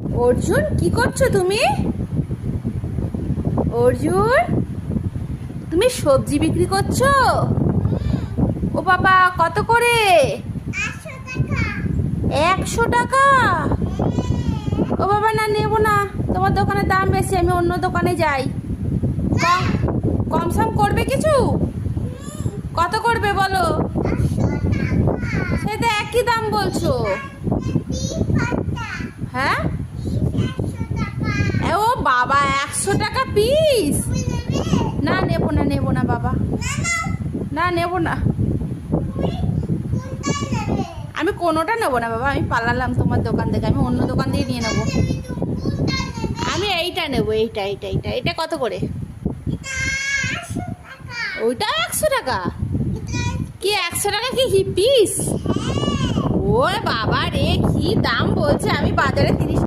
অর্জুন, কি করছো তুমি? অর্জুন, তুমি সবজি বিক্রি করছো? ও বাবা, কত করে? 100 টাকা? ও বাবা, না নেবো না। তোমার দোকানের দাম বেশি, আমি অন্য দোকানে যাই। কম কম সম করবে কিছু? কত করবে বলো? সে তো একই দাম বলছো। হ্যাঁ? ও বাবা, 100 টাকা পিস? না, নেবো না, নেবো না বাবা। না, নেবো না। আমি কোনোটা নেবো না বাবা, আমি পালালাম তোমার দোকান থেকে, আমি অন্য দোকান থেকে নিয়ে নেবো। আমি এইটা নেবো, এইটা এইটা এইটা এটা কত করে? ওইটাও 100 টাকা? কি 100 টাকা কি পিস? ওরে বাবা রে, কি দাম বলছে! আমি বাজারে 30